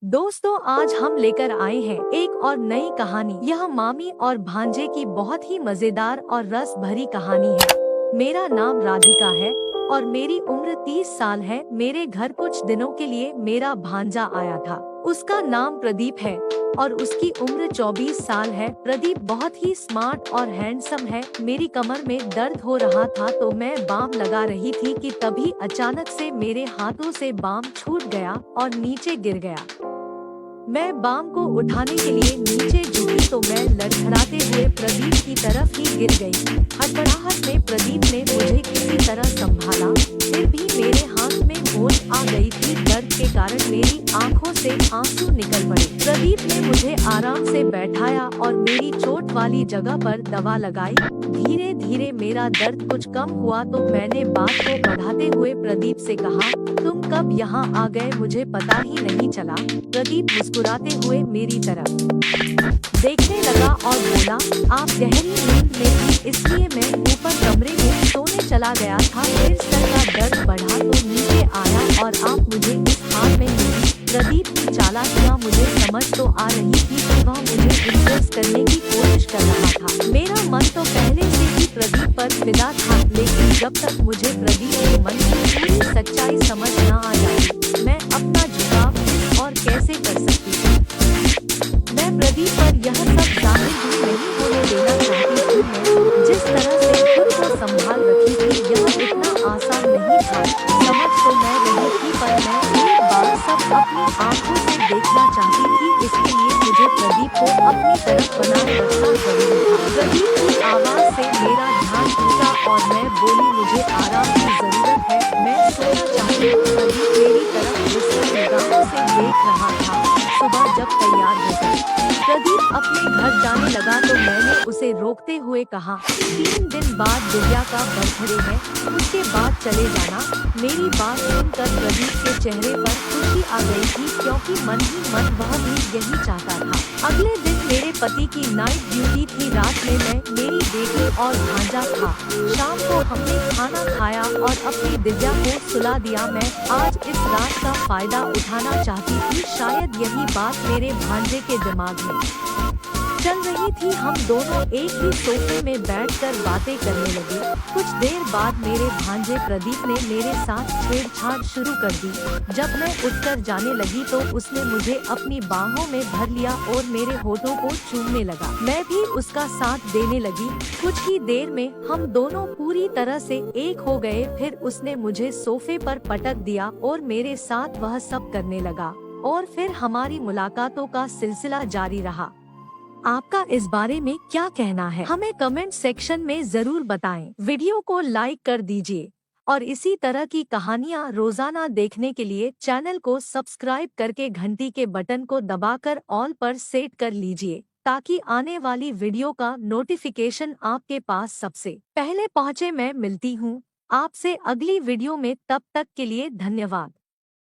दोस्तों, आज हम लेकर आए हैं एक और नई कहानी। यह मामी और भांजे की बहुत ही मजेदार और रस भरी कहानी है। मेरा नाम राधिका है और मेरी उम्र 30 साल है। मेरे घर कुछ दिनों के लिए मेरा भांजा आया था। उसका नाम प्रदीप है और उसकी उम्र 24 साल है। प्रदीप बहुत ही स्मार्ट और हैंडसम है। मेरी कमर में दर्द हो रहा था तो मैं बाम लगा रही थी कि तभी अचानक से मेरे हाथों से बाम छूट गया और नीचे गिर गया। मैं बाम को उठाने के लिए नीचे झुकी तो मैं लड़खड़ाते हुए प्रदीप की तरफ ही गिर गई। हड़बड़ाहट में प्रदीप ने मुझे किसी तरह संभाला, फिर भी मेरे हाथ में होश आ गई थी। दर्द के कारण मेरी आंखों से आंसू निकल पड़े। प्रदीप ने मुझे आराम से बैठाया और मेरी चोट वाली जगह पर दवा लगाई। धीरे धीरे मेरा दर्द कुछ कम हुआ तो मैंने बात को बढ़ाते हुए प्रदीप से कहा, तुम कब यहाँ आ गए मुझे पता ही नहीं चला। प्रदीप मुस्कुराते हुए मेरी तरफ देखने लगा और बोला, आप गहरी नींद में थी इसलिए मैं ऊपर कमरे में सोने चला गया था। फिर सर का दर्द बढ़ा तो नीचे आया और आप मुझे इस हाल में मिली। प्रदीप की चालाकियाँ मुझे समझ तो आ रही थी कि वह मुझे इम्प्रेस करने की कोशिश कर रहा था। मेरा मन तो पहले से ही प्रदीप पर फिदा था, लेकिन जब तक मुझे प्रदीप के मन की पूरी सच्चाई समझ न आ जाती, मैं अपना झुकाव और कैसे कर सकती थी। मैं प्रदीप पर यह सब जाहिर भी नहीं होने देना चाहती थी। मैं जिस तरह से खुद को संभाल रखी थी यह इतना आसान नहीं था। समझ तो मैं रही थी पर मैं एक बार सब अपनी आंखों से देखना चाहती थी। इसके लिए मुझे प्रदीप को अपनी तरफ बनाए रखना जरूरी था। प्रदीप की आवाज से मेरा ध्यान टूटा और मैं बोली, मुझे आराम की जरूरत है, मैं सोना चाहती हूँ। प्रदीप मेरी तरफ गुस्से निगाहों से देख रहा था। सुबह जब तैयार हो गई प्रदीप अपने घर जाने लगा तो मैंने उसे रोकते हुए कहा, 3 दिन बाद दिव्या का बर्थडे है, उसके बाद चले जाना। मेरी बात सुनकर प्रदीप के चेहरे पर खुशी आ गई थी, क्योंकि मन ही मन वह भी यही चाहता था। अगले दिन मेरे पति की नाइट ड्यूटी थी। रात में मैं, मेरी बेटी और भांजा था। शाम को हमने खाना खाया और अपनी दिव्या को सुला दिया। मैं आज इस रात का फायदा उठाना चाहती थी। शायद यही बात मेरे भांजे के दिमाग में चल रही थी। हम दोनों एक ही सोफे में बैठकर बातें करने लगे। कुछ देर बाद मेरे भांजे प्रदीप ने मेरे साथ छेड़छाड़ शुरू कर दी। जब मैं उठकर जाने लगी तो उसने मुझे अपनी बाहों में भर लिया और मेरे होठों को चूमने लगा। मैं भी उसका साथ देने लगी। कुछ ही देर में हम दोनों पूरी तरह से एक हो गए। फिर उसने मुझे सोफे पर पटक दिया और मेरे साथ वह सब करने लगा और फिर हमारी मुलाकातों का सिलसिला जारी रहा। आपका इस बारे में क्या कहना है, हमें कमेंट सेक्शन में जरूर बताएं। वीडियो को लाइक कर दीजिए और इसी तरह की कहानियाँ रोजाना देखने के लिए चैनल को सब्सक्राइब करके घंटी के बटन को दबाकर ऑल पर सेट कर लीजिए, ताकि आने वाली वीडियो का नोटिफिकेशन आपके पास सबसे पहले पहुँचे। मैं मिलती हूँ आपसे अगली वीडियो में, तब तक के लिए धन्यवाद।